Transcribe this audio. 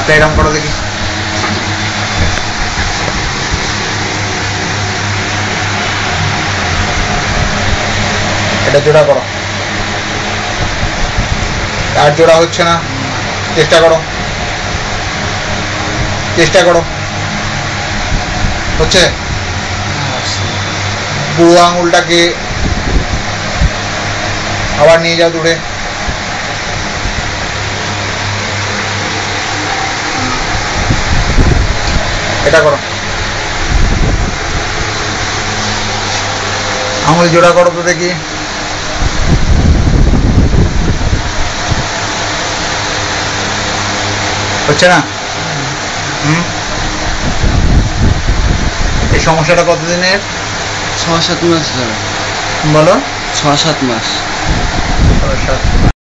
হাতটা এরম করো দেখি। এটা জোড়া করো। আর জোড়া হচ্ছে না, চেষ্টা করো, চেষ্টা করো। হচ্ছে? বুড়ো আঙুলটাকে আবার নিয়ে যাও দূরে। এটা করো, আঙুল জোড়া করো তো দেখি। হচ্ছে না? এই সমস্যাটা কতদিনের? 6-7 মাস ধরে। বলো। 6-7 মাস।